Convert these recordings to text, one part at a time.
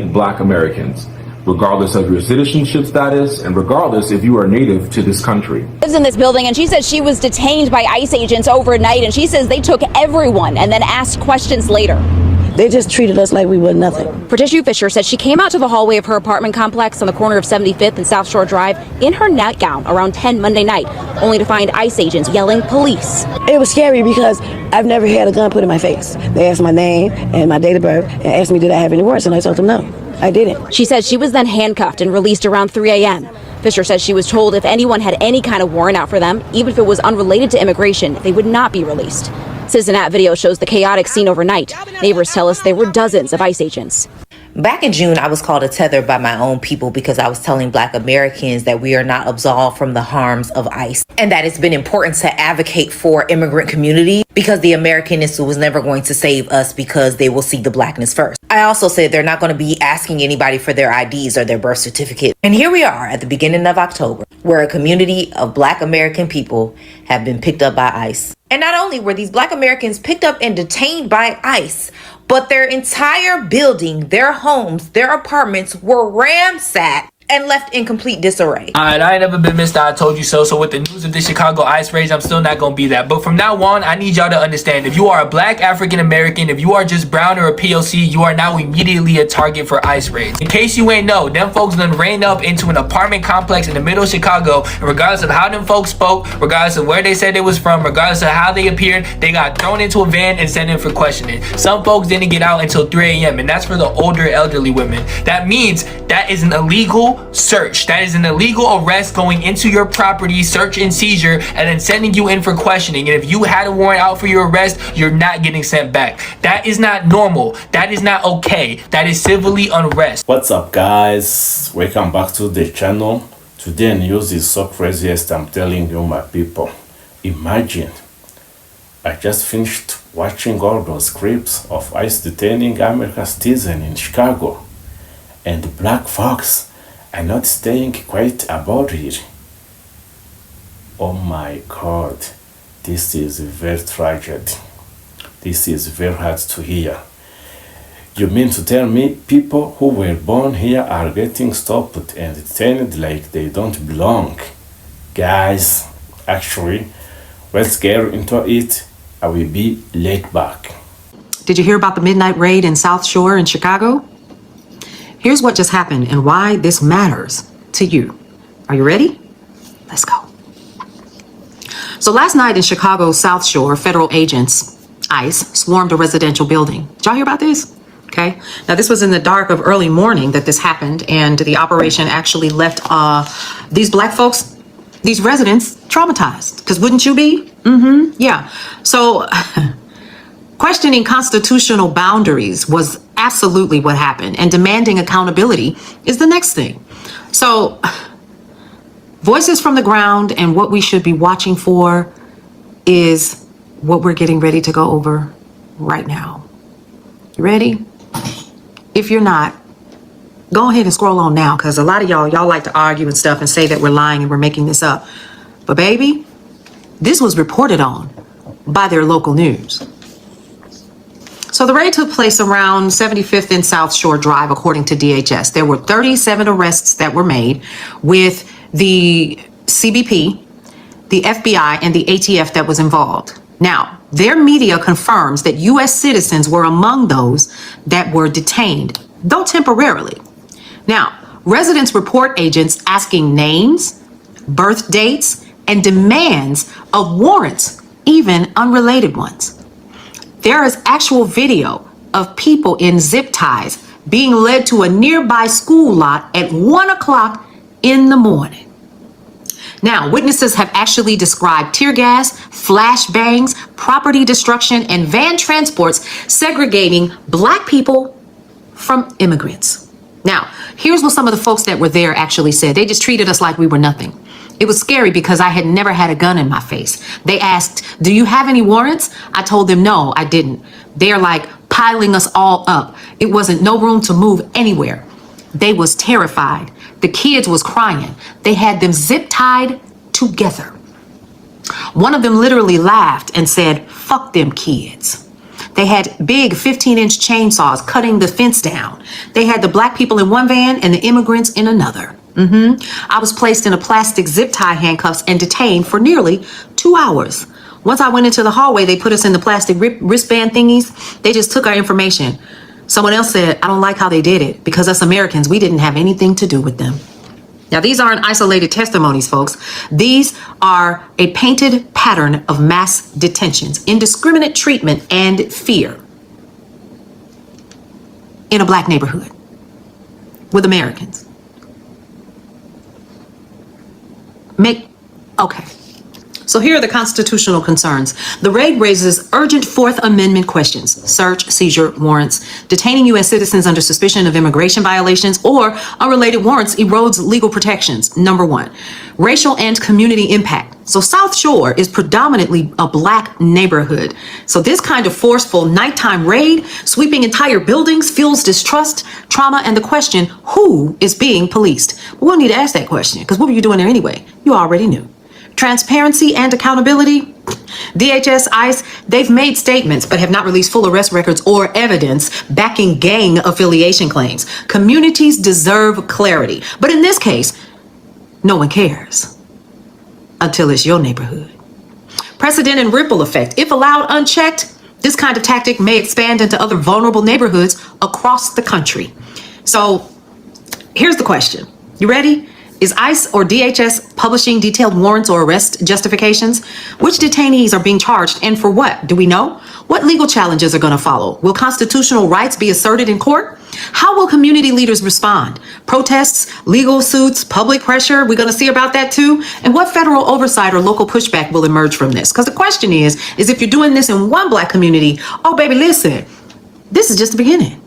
detain Black Americans, regardless of your citizenship status and regardless if you are native to this country. Lives in this building, and she says she was detained by ICE agents overnight, and she says they took everyone and then asked questions later. They just treated us like we were nothing. Patricia Fisher said she came out to the hallway of her apartment complex on the corner of 75th and South Shore Drive in her nightgown around 10 Monday night, only to find ICE agents yelling police. It was scary because I've never had a gun put in my face. They asked my name and my date of birth and asked me did I have any warrants, and I told them no, I didn't. She said she was then handcuffed and released around 3 a.m. Fisher says she was told if anyone had any kind of warrant out for them, even if it was unrelated to immigration, they would not be released. Citizen video shows the chaotic scene overnight. Neighbors tell us there were dozens of ICE agents. Back in June, I was called a tether by my own people because I was telling Black Americans that we are not absolved from the harms of ICE, and that it's been important to advocate for immigrant community because the Americanness was never going to save us because they will see the Blackness first. I also said they're not going to be asking anybody for their IDs or their birth certificate. And here we are at the beginning of October, where a community of Black American people have been picked up by ICE. And not only were these Black Americans picked up and detained by ICE, but their entire building, their homes, their apartments were ransacked and left in complete disarray. Alright, I ain't never been Mr. I told you so. So with the news of the Chicago ICE raids, I'm still not gonna be that. But from now on, I need y'all to understand, if you are a Black African American, if you are just brown or a POC, you are now immediately a target for ICE raids. In case you ain't know, them folks done ran up into an apartment complex in the middle of Chicago, and regardless of how them folks spoke, regardless of where they said they was from, regardless of how they appeared, they got thrown into a van and sent in for questioning. Some folks didn't get out until 3 a.m. and that's for the older elderly women. That means that is an illegal search. That is an illegal arrest, going into your property, search and seizure, and then sending you in for questioning. And if you had a warrant out for your arrest, you're not getting sent back. That is not normal. That is not okay. That is civilly unrest. What's up, guys? Welcome back to the channel. Today news is so craziest, I'm telling you, my people. Imagine, I just finished watching all those clips of ICE detaining American citizens in Chicago, and Black folks are not staying quiet about it. Oh my God, this is very tragic. This is very hard to hear. You mean to tell me people who were born here are getting stopped and detained like they don't belong? Guys, actually, let's get into it. I will be laid back. Did you hear about the midnight raid in South Shore in Chicago? Here's what just happened and why this matters to you. Are you ready? Let's go. So last night in Chicago, South Shore, federal agents, ICE, swarmed a residential building. Did y'all hear about this? Okay. Now, this was in the dark of early morning that this happened, and the operation actually left these Black folks, these residents, traumatized. Because wouldn't you be? Yeah. So questioning constitutional boundaries was absolutely what happened, and demanding accountability is the next thing. So voices from the ground, and what we should be watching for is what we're getting ready to go over right now. You ready? If you're not, go ahead and scroll on now, because a lot of y'all like to argue and stuff and say that we're lying and we're making this up. But baby, this was reported on by their local news. So the raid took place around 75th and South Shore Drive, according to DHS. There were 37 arrests that were made, with the CBP, the FBI, and the ATF that was involved. Now, their media confirms that U.S. citizens were among those that were detained, though temporarily. Now, residents report agents asking names, birth dates, and demands of warrants, even unrelated ones. There is actual video of people in zip ties being led to a nearby school lot at 1 o'clock in the morning. Now, witnesses have actually described tear gas, flashbangs, property destruction, and van transports segregating Black people from immigrants. Now, here's what some of the folks that were there actually said. They just treated us like we were nothing. It was scary because I had never had a gun in my face. They asked, do you have any warrants? I told them, no, I didn't. They're like piling us all up. It wasn't no room to move anywhere. They was terrified. The kids was crying. They had them zip tied together. One of them literally laughed and said, fuck them kids. They had big 15-inch chainsaws cutting the fence down. They had the black people in one van and the immigrants in another. I was placed in a plastic zip tie handcuffs and detained for nearly 2 hours. Once I went into the hallway, they put us in the plastic wristband thingies. They just took our information. Someone else said, I don't like how they did it because us Americans, we didn't have anything to do with them. Now, these aren't isolated testimonies, folks. These are a painted pattern of mass detentions, indiscriminate treatment, and fear in a black neighborhood with Americans. Okay. So here are the constitutional concerns. The raid raises urgent Fourth Amendment questions: search, seizure, warrants. Detaining U.S. citizens under suspicion of immigration violations or unrelated warrants erodes legal protections. Number one, racial and community impact. So South Shore is predominantly a black neighborhood. So this kind of forceful nighttime raid, sweeping entire buildings, fuels distrust, trauma, and the question, who is being policed? We won't need to ask that question, because what were you doing there anyway? You already knew. Transparency and accountability. DHS, ICE, they've made statements but have not released full arrest records or evidence backing gang affiliation claims. Communities deserve clarity. But in this case, no one cares until it's your neighborhood. Precedent and ripple effect. If allowed unchecked, this kind of tactic may expand into other vulnerable neighborhoods across the country. So here's the question. You ready? Is ICE or DHS publishing detailed warrants or arrest justifications? Which detainees are being charged and for what? Do we know? What legal challenges are going to follow? Will constitutional rights be asserted in court? How will community leaders respond? Protests, legal suits, public pressure? We're going to see about that too. And what federal oversight or local pushback will emerge from this? Because the question is if you're doing this in one black community, oh baby, listen, this is just the beginning.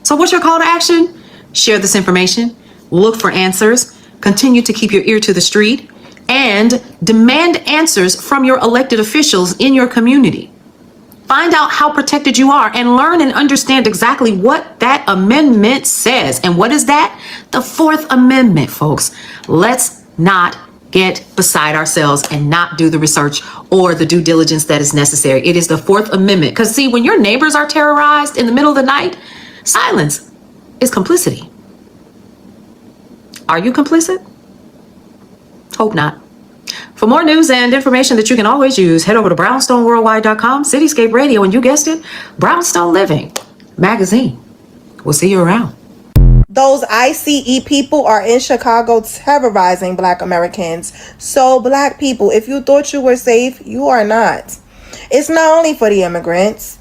So what's your call to action? Share this information, look for answers, continue to keep your ear to the street, and demand answers from your elected officials in your community. Find out how protected you are and learn and understand exactly what that amendment says. And what is that? The Fourth Amendment, folks. Let's not get beside ourselves and not do the research or the due diligence that is necessary. It is the Fourth Amendment. Because see, when your neighbors are terrorized in the middle of the night, silence is complicity. Are you complicit? Hope not. For more news and information that you can always use, head over to brownstoneworldwide.com, Cityscape Radio, and you guessed it, Brownstone Living Magazine. We'll see you around. Those ICE people are in Chicago terrorizing Black Americans. So Black people, if you thought you were safe, you are not. It's not only for the immigrants.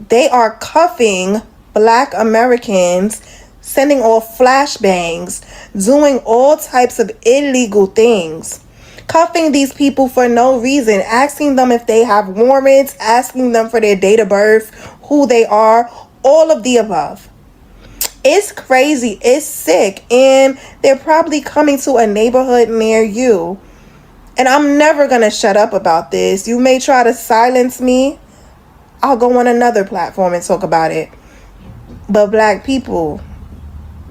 They are cuffing Black Americans, sending off flashbangs, doing all types of illegal things. Cuffing these people for no reason, asking them if they have warrants, asking them for their date of birth, who they are, all of the above. It's crazy, it's sick, and they're probably coming to a neighborhood near you. And I'm never gonna shut up about this. You may try to silence me. I'll go on another platform and talk about it. But Black people,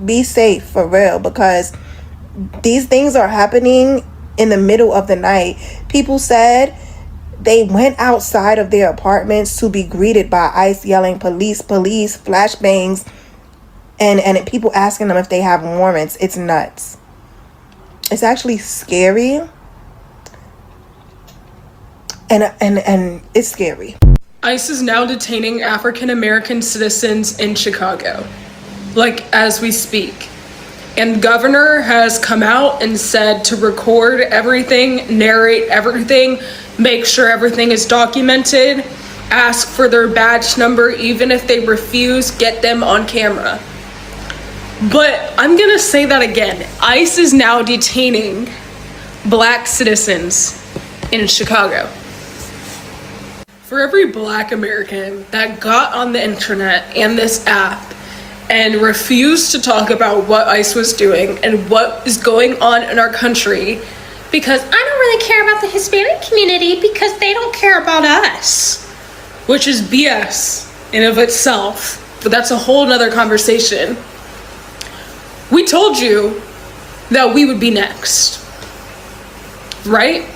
be safe for real, because these things are happening in the middle of the night. People said they went outside of their apartments to be greeted by ICE yelling police, police, flashbangs, and people asking them if they have warrants. It's nuts. It's actually scary. And it's scary. ICE is now detaining African American citizens in Chicago, as we speak. And the governor has come out and said to record everything, narrate everything, make sure everything is documented, ask for their badge number, even if they refuse, get them on camera. But I'm gonna say that again. ICE is now detaining Black citizens in Chicago. For every Black American that got on the internet and this app and refused to talk about what ICE was doing and what is going on in our country, because I don't really care about the Hispanic community because they don't care about us, which is BS in of itself, but that's a whole nother conversation. We told you that we would be next, right?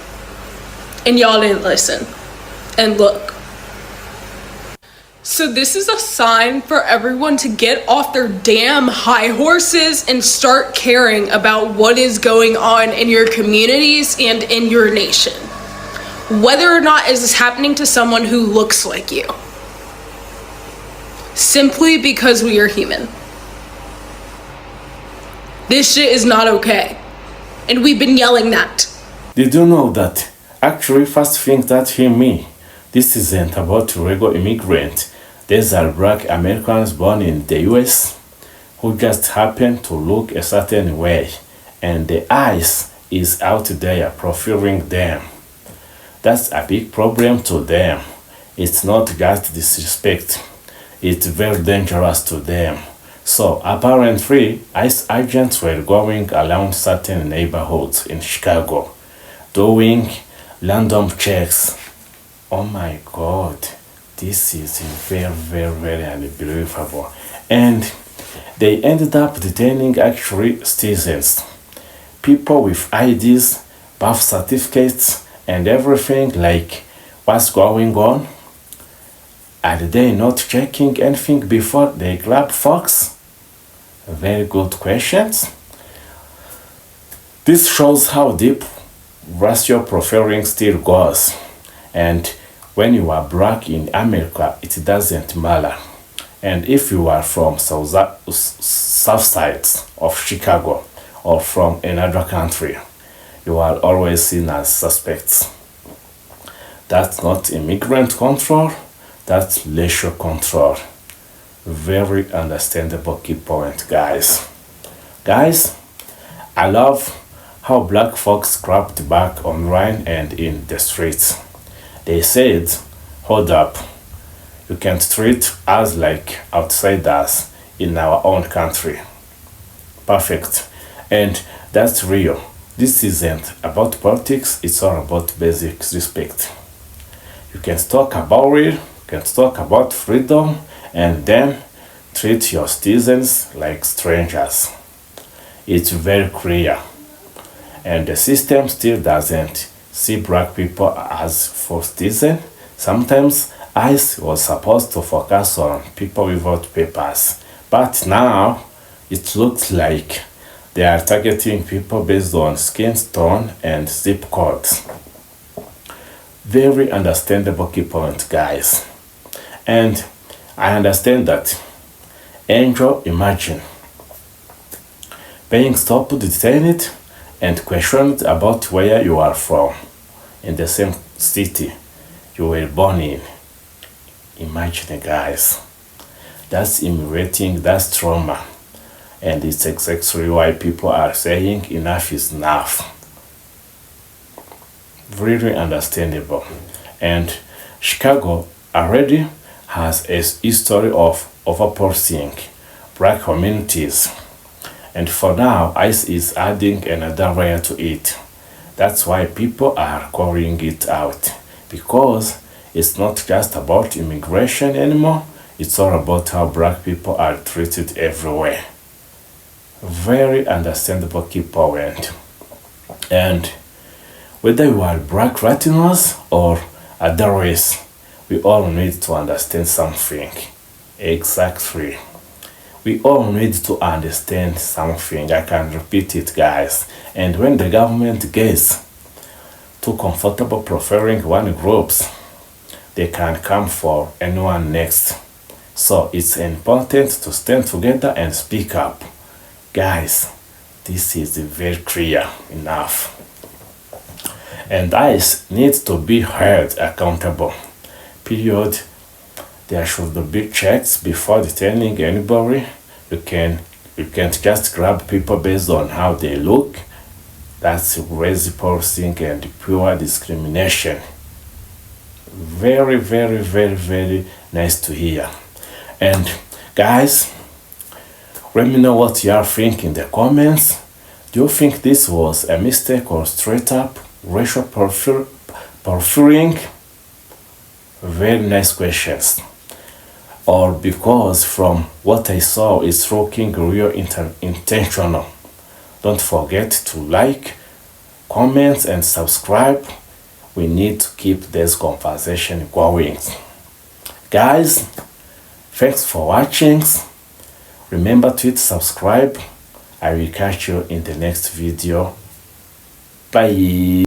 And y'all didn't listen. And look, So this is a sign for everyone to get off their damn high horses and start caring about what is going on in your communities and in your nation. Whether or not is this happening to someone who looks like you. Simply because we are human. This shit is not okay. And we've been yelling that. Did you know that? Actually, first thing that hit me, this isn't about regular immigrants. These are black Americans born in the US who just happen to look a certain way, and the ICE is out there profiling them. That's a big problem to them. It's not just disrespect, it's very dangerous to them. So apparently, ICE agents were going around certain neighborhoods in Chicago, doing random checks. Oh my God, this is very unbelievable. And they ended up detaining actually citizens, people with IDs, birth certificates, and everything. Like, what's going on? Are they not checking anything before they grab folks? Very good questions. This shows how deep racial profiling still goes. And when you are black in America, it doesn't matter. And if you are from south sides of Chicago or from another country, you are always seen as suspects. That's not immigrant control, that's racial control. Very understandable key point, guys. Guys, I love how black folks clapped back online and in the streets. They said, hold up, you can't treat us like outsiders in our own country. Perfect. And that's real. This isn't about politics, it's all about basic respect. You can talk about it, you can talk about freedom, and then treat your citizens like strangers. It's very clear. And the system still doesn't see black people as full citizens. Sometimes ICE was supposed to focus on people without papers, but now it looks like they are targeting people based on skin tone and zip codes. Very understandable key point, guys. And I understand that. Angel, imagine being stopped, detained, and questioned about where you are from in the same city you were born in. Imagine, guys. That's humiliating, that's trauma. And it's exactly why people are saying enough is enough. Really understandable. And Chicago already has a history of overpolicing black communities. And for now, ICE is adding another layer to it. That's why people are calling it out. Because it's not just about immigration anymore, it's all about how black people are treated everywhere. Very understandable key point. And whether you are black Latinos or other race, we all need to understand something. Exactly. We all need to understand something. I can repeat it, guys. And when the government gets too comfortable preferring one groups, they can come for anyone next. So it's important to stand together and speak up. Guys, this is very clear enough. And ICE needs to be held accountable. Period. There should be checks before detaining anybody. You can't just grab people based on how they look. That's race policing and pure discrimination. Very nice to hear. And guys, let me know what you are thinking in the comments. Do you think this was a mistake or straight up racial profiling? Very nice questions. Or because from what I saw it's looking real intentional. Don't forget to like, comment and subscribe. We need to keep this conversation going. Guys, Thanks for watching. Remember to hit subscribe. I will catch you in the next video. Bye.